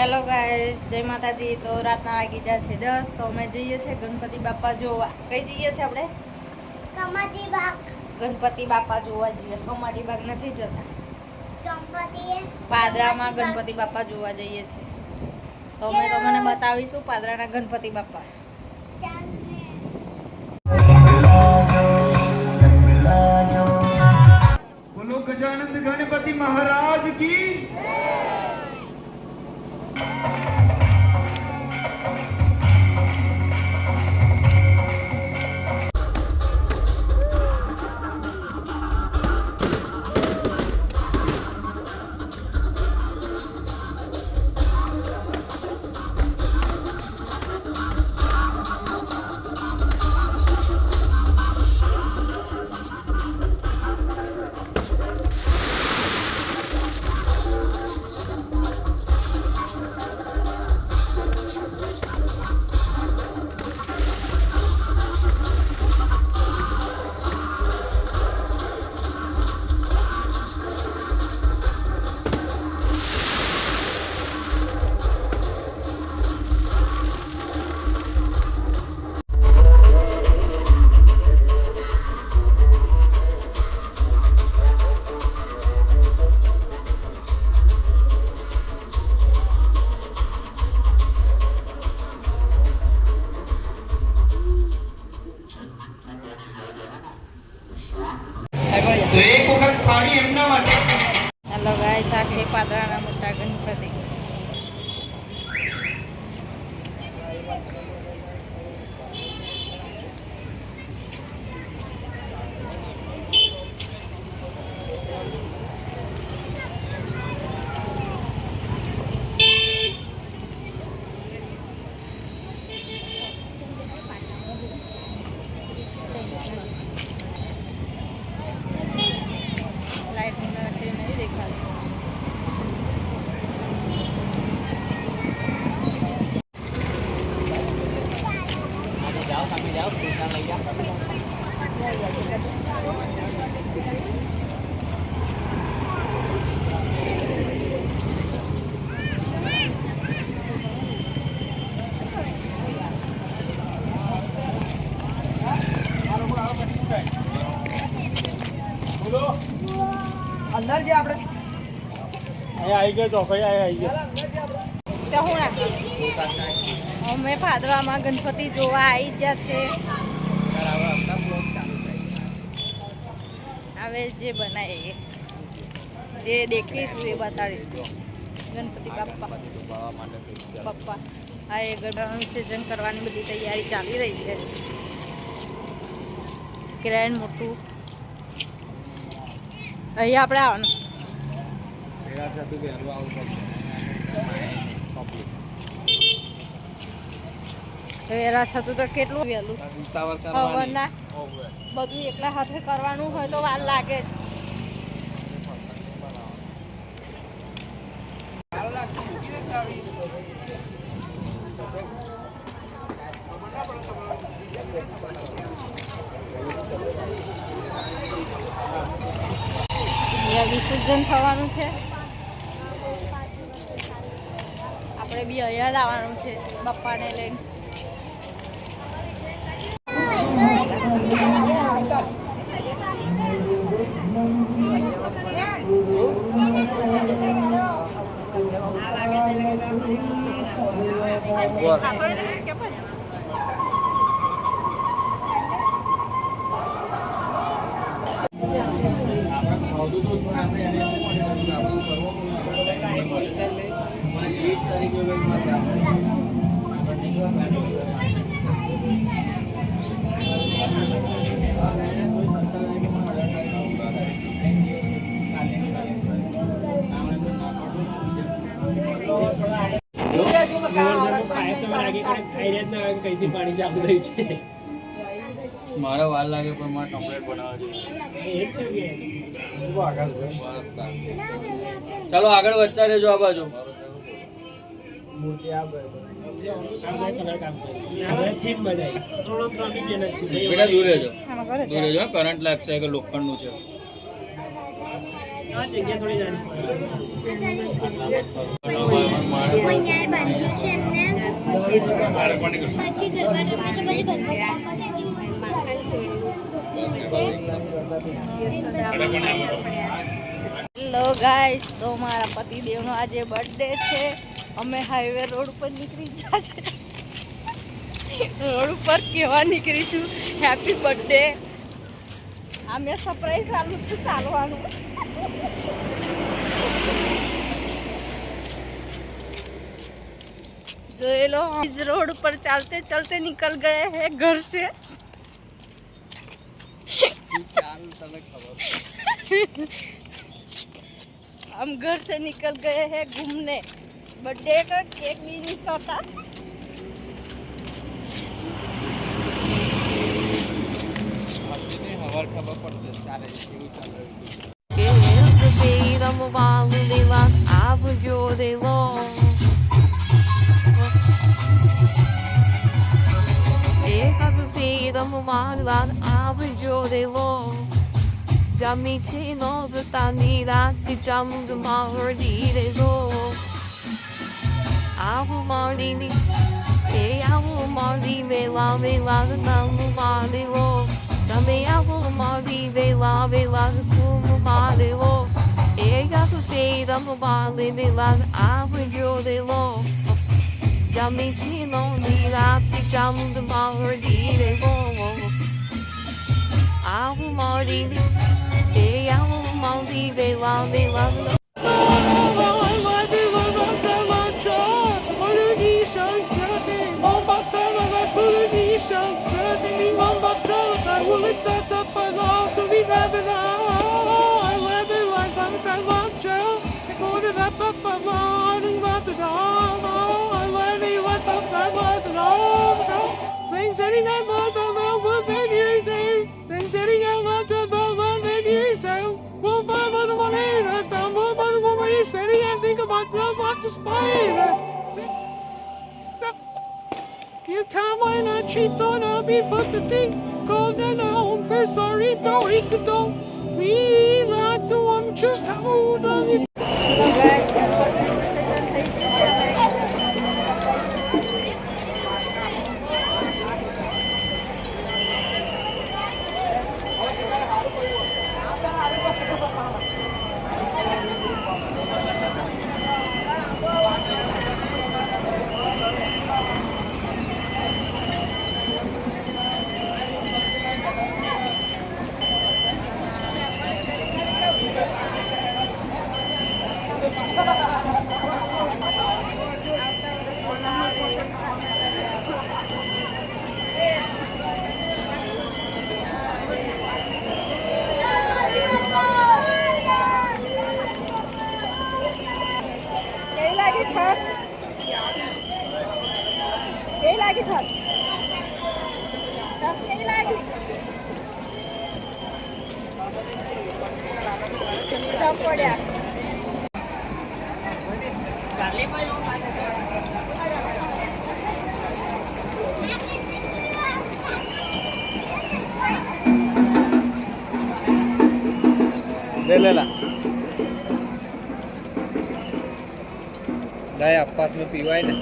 Hello guys, જય માતાજી। તો રાતના વાગી જાય છે 10। તો અમે જઈએ છીએ ગણપતિ બાપા જોવા। કઈ જઈએ છીએ આપણે? કમાટી બાગ। ગણપતિ બાપા જોવા જઈએ। કમાટી બાગ નથી જતા, પાદરામાં ગણપતિ બાપા જોવા જઈએ છીએ। તો અમે તમને બતાવીશું પાદરાના ગણપતિ બાપા। બોલો ગજાનંદ ગણપતિ મહારાજ की। तो एक वक्त पानी एमना माटे। હેલો ગાઈસ, આ છે પાદરાના મોટા ગણપતિ। લાઇટિંગ નથી દેખાતી। अंदर जे આપણે આવી ગયો તો કઈ આવી ગયો તો હું અમે પાદરામાં ગણપતિ જોવા આવી ગયા છે। હવે જે બનાવીએ, જે દેખીશું એ બતાડીશું। ગણપતિ બાપા હા, એ ગણપતિનું વિસર્જન કરવાની બધી તૈયારી ચાલી રહી છે। ગ્રેન્ડ મોટું અહીંયા આપણે આવવાનું। વેરા છતું તો કેટલું વહેલું હવનના બધું એકલા હાથે કરવાનું હોય તો વાર લાગે જ। વિસર્જન થવાનું છે, આપણે બી અહીંયા જ આવવાનું છે બાપાને લઈને। મારો વાર લાગે પણ મારે કમ્પ્લીટ બનાવવા ચાલો આગળ વધતા રહેજો। આ બાજુ બેટા દૂર રહેજો, કરંટ લાગશે કે લોખંડનું છે। અહીંયા બાંધ્યું છે એમને પછી ગરબા રમે છે પછી હેલો ગાઈસ, તો મારા પતિદેવનો આજે બર્થડે છે. અમે હાઈવે રોડ ઉપર નીકળી ગયા છે. રોડ ઉપર કેવા નીકળીશું હેપી બર્થડે. આ મેં સરપ્રાઈઝ આલું છું ચાલવાનું. જોઈ લો, इस रोड पर चलते चलते निकल गए हैं घर से. हम घर से निकल गए हैं घूमने. बर्थडे का केक भी नहीं खाता. Jamitino de tanida di jamu de mardi de lo. Abu mardini, abu mardi me la de namu mardi lo. Dame abu mardi me la de kumu mardi lo. Ega su te damu mardi me la abu jo de lo. Jamitino di jamu de mardi de lo. Abu mardini. You time when I cheat on a be for the thing called an home pesarito ito. We like to just hold on it. Hello guys, થઈ કેવી લાગી છત? છત કેવી લાગી? જમ પડ્યા. ले ला दाय पास में पीवाय ना.